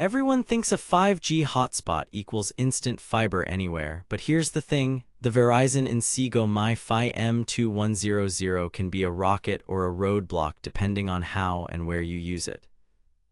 Everyone thinks a 5G hotspot equals instant fiber anywhere, but here's the thing, the Verizon Inseego MiFi M2100 can be a rocket or a roadblock depending on how and where you use it.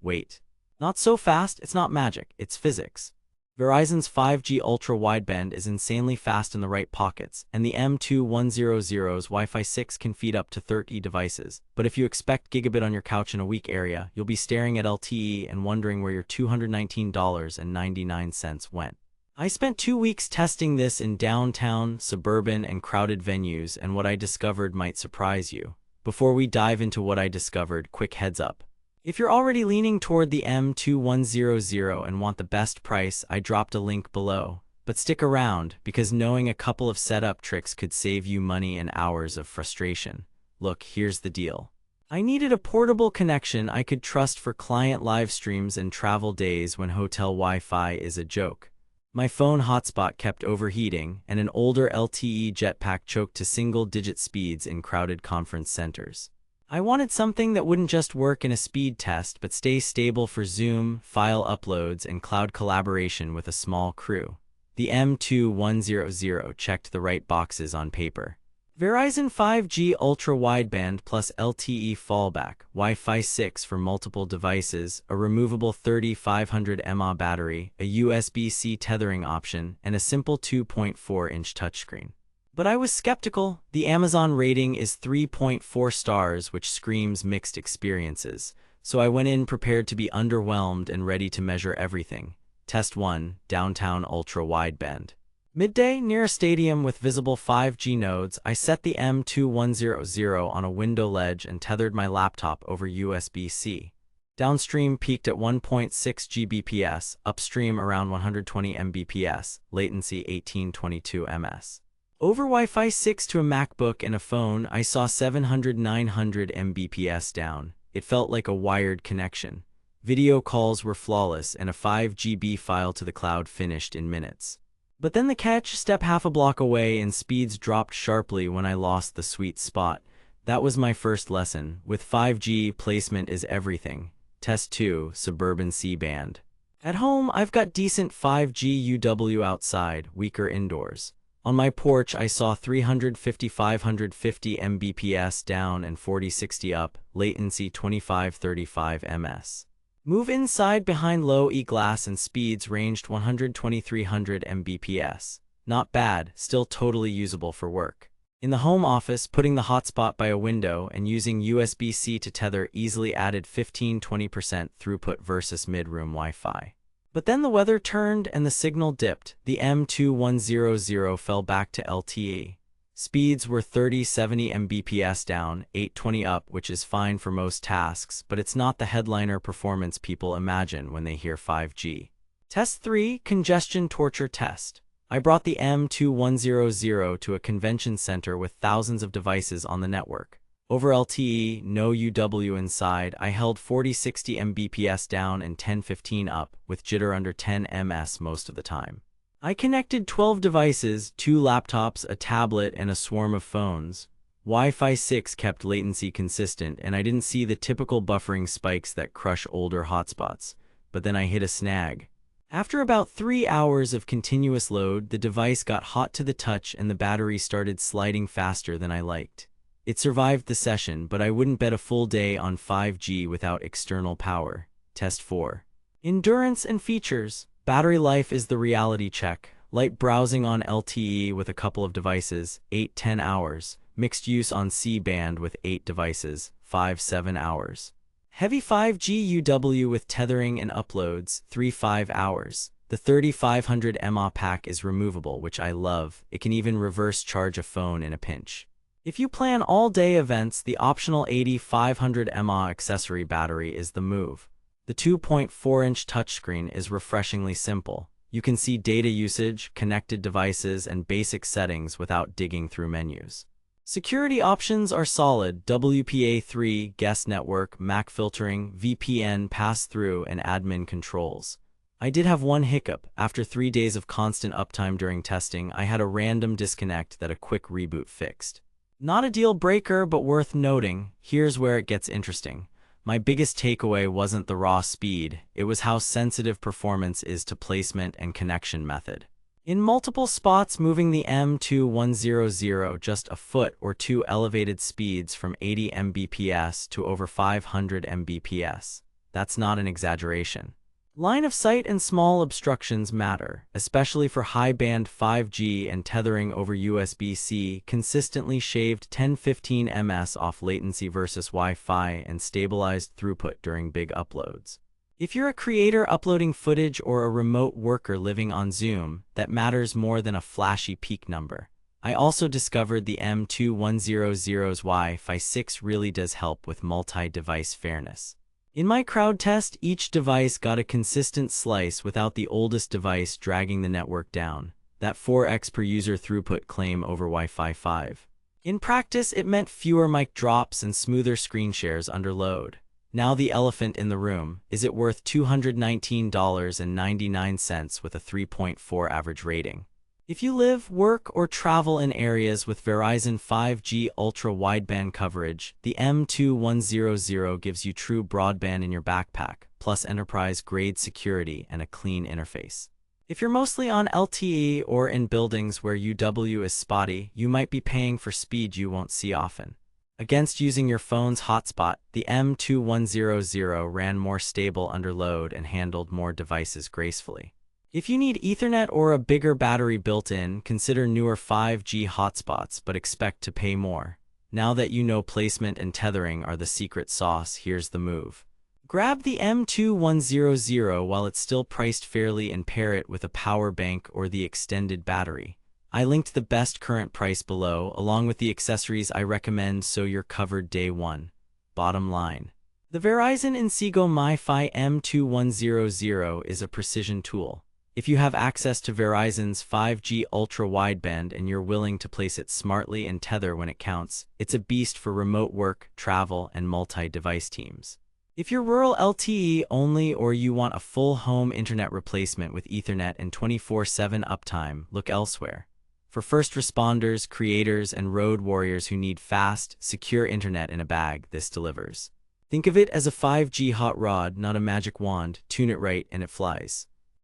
Wait. Not so fast, it's not magic, it's physics. Verizon's 5G ultra-wideband is insanely fast in the right pockets, and the M2100's Wi-Fi 6 can feed up to 30 devices. But if you expect gigabit on your couch in a weak area, you'll be staring at LTE and wondering where your $219.99 went. I spent 2 weeks testing this in downtown, suburban, and crowded venues, and what I discovered might surprise you. Before we dive into what I discovered, quick heads up. If you're already leaning toward the M2100 and want the best price, I dropped a link below. But stick around, because knowing a couple of setup tricks could save you money and hours of frustration. Look, here's the deal. I needed a portable connection I could trust for client live streams and travel days when hotel Wi-Fi is a joke. My phone hotspot kept overheating, and an older LTE jetpack choked to single-digit speeds in crowded conference centers. I wanted something that wouldn't just work in a speed test but stay stable for Zoom, file uploads, and cloud collaboration with a small crew. The M2100 checked the right boxes on paper. Verizon 5G ultra-wideband plus LTE fallback, Wi-Fi 6 for multiple devices, a removable 3500 mAh battery, a USB-C tethering option, and a simple 2.4-inch touchscreen. But I was skeptical. The Amazon rating is 3.4 stars, which screams mixed experiences. So I went in prepared to be underwhelmed and ready to measure everything. Test 1, downtown ultra-wideband. Midday, near a stadium with visible 5G nodes, I set the M2100 on a window ledge and tethered my laptop over USB-C. Downstream peaked at 1.6 Gbps, upstream around 120 Mbps, latency 1822 ms. Over Wi-Fi 6 to a MacBook and a phone, I saw 700-900 Mbps down. It felt like a wired connection. Video calls were flawless, and a 5 GB file to the cloud finished in minutes. But then the catch, step half a block away and speeds dropped sharply when I lost the sweet spot. That was my first lesson. With 5G, placement is everything. Test 2, suburban C-band. At home, I've got decent 5G UW outside, weaker indoors. On my porch, I saw 350-550 Mbps down and 40-60 up, latency 25-35 ms. Move inside behind low E-glass and speeds ranged 120-300 Mbps. Not bad, still totally usable for work. In the home office, putting the hotspot by a window and using USB-C to tether easily added 15-20% throughput versus mid-room Wi-Fi. But then the weather turned and the signal dipped. The M2100 fell back to LTE. Speeds were 30-70 Mbps down, 820 up, which is fine for most tasks, but it's not the headliner performance people imagine when they hear 5G. Test 3, congestion torture test. I brought the M2100 to a convention center with thousands of devices on the network. Over LTE, no UW inside, I held 40-60 Mbps down and 10-15 up, with jitter under 10 ms most of the time. I connected 12 devices, 2 laptops, a tablet, and a swarm of phones. Wi-Fi 6 kept latency consistent, and I didn't see the typical buffering spikes that crush older hotspots. But then I hit a snag. After about 3 hours of continuous load, the device got hot to the touch and the battery started sliding faster than I liked. It survived the session, but I wouldn't bet a full day on 5G without external power. Test 4. Endurance and features. Battery life is the reality check. Light browsing on LTE with a couple of devices, 8-10 hours. Mixed use on C-band with 8 devices, 5-7 hours. Heavy 5G UW with tethering and uploads, 3-5 hours. The 3500 mAh pack is removable, which I love. It can even reverse charge a phone in a pinch. If you plan all-day events, the optional 8500 mAh accessory battery is the move. The 2.4-inch touchscreen is refreshingly simple. You can see data usage, connected devices, and basic settings without digging through menus. Security options are solid: WPA3, guest network, MAC filtering, VPN pass-through, and admin controls. I did have one hiccup. After 3 days of constant uptime during testing, I had a random disconnect that a quick reboot fixed. Not a deal breaker, but worth noting. Here's where it gets interesting. my biggest takeaway wasn't the raw speed, it was how sensitive performance is to placement and connection method. In multiple spots, moving the M2100 just a foot or two elevated speeds from 80 Mbps to over 500 Mbps. That's not an exaggeration. Line of sight and small obstructions matter, especially for high-band 5G, and tethering over USB-C consistently shaved 10-15 ms off latency versus Wi-Fi and stabilized throughput during big uploads. If you're a creator uploading footage or a remote worker living on Zoom, that matters more than a flashy peak number. I also discovered the M2100's Wi-Fi 6 really does help with multi-device fairness. In my crowd test, each device got a consistent slice without the oldest device dragging the network down. That 4x per user throughput claim over Wi-Fi 5. In practice, it meant fewer mic drops and smoother screen shares under load. Now the elephant in the room, is it worth $219.99 with a 3.4 average rating? If you live, work, or travel in areas with Verizon 5G ultra-wideband coverage, the M2100 gives you true broadband in your backpack, plus enterprise-grade security and a clean interface. If you're mostly on LTE or in buildings where UW is spotty, you might be paying for speed you won't see often. Against using your phone's hotspot, the M2100 ran more stable under load and handled more devices gracefully. If you need Ethernet or a bigger battery built in, consider newer 5G hotspots, but expect to pay more. Now that you know placement and tethering are the secret sauce, here's the move. Grab the M2100 while it's still priced fairly and pair it with a power bank or the extended battery. I linked the best current price below, along with the accessories I recommend, so you're covered day one. Bottom line. The Verizon Inseego MiFi M2100 is a precision tool. If you have access to Verizon's 5G ultra-wideband and you're willing to place it smartly and tether when it counts, it's a beast for remote work, travel, and multi-device teams. If you're rural LTE only or you want a full home internet replacement with Ethernet and 24/7 uptime, look elsewhere. For first responders, creators, and road warriors who need fast, secure internet in a bag, this delivers. Think of it as a 5G hot rod, not a magic wand. Tune it right and it flies.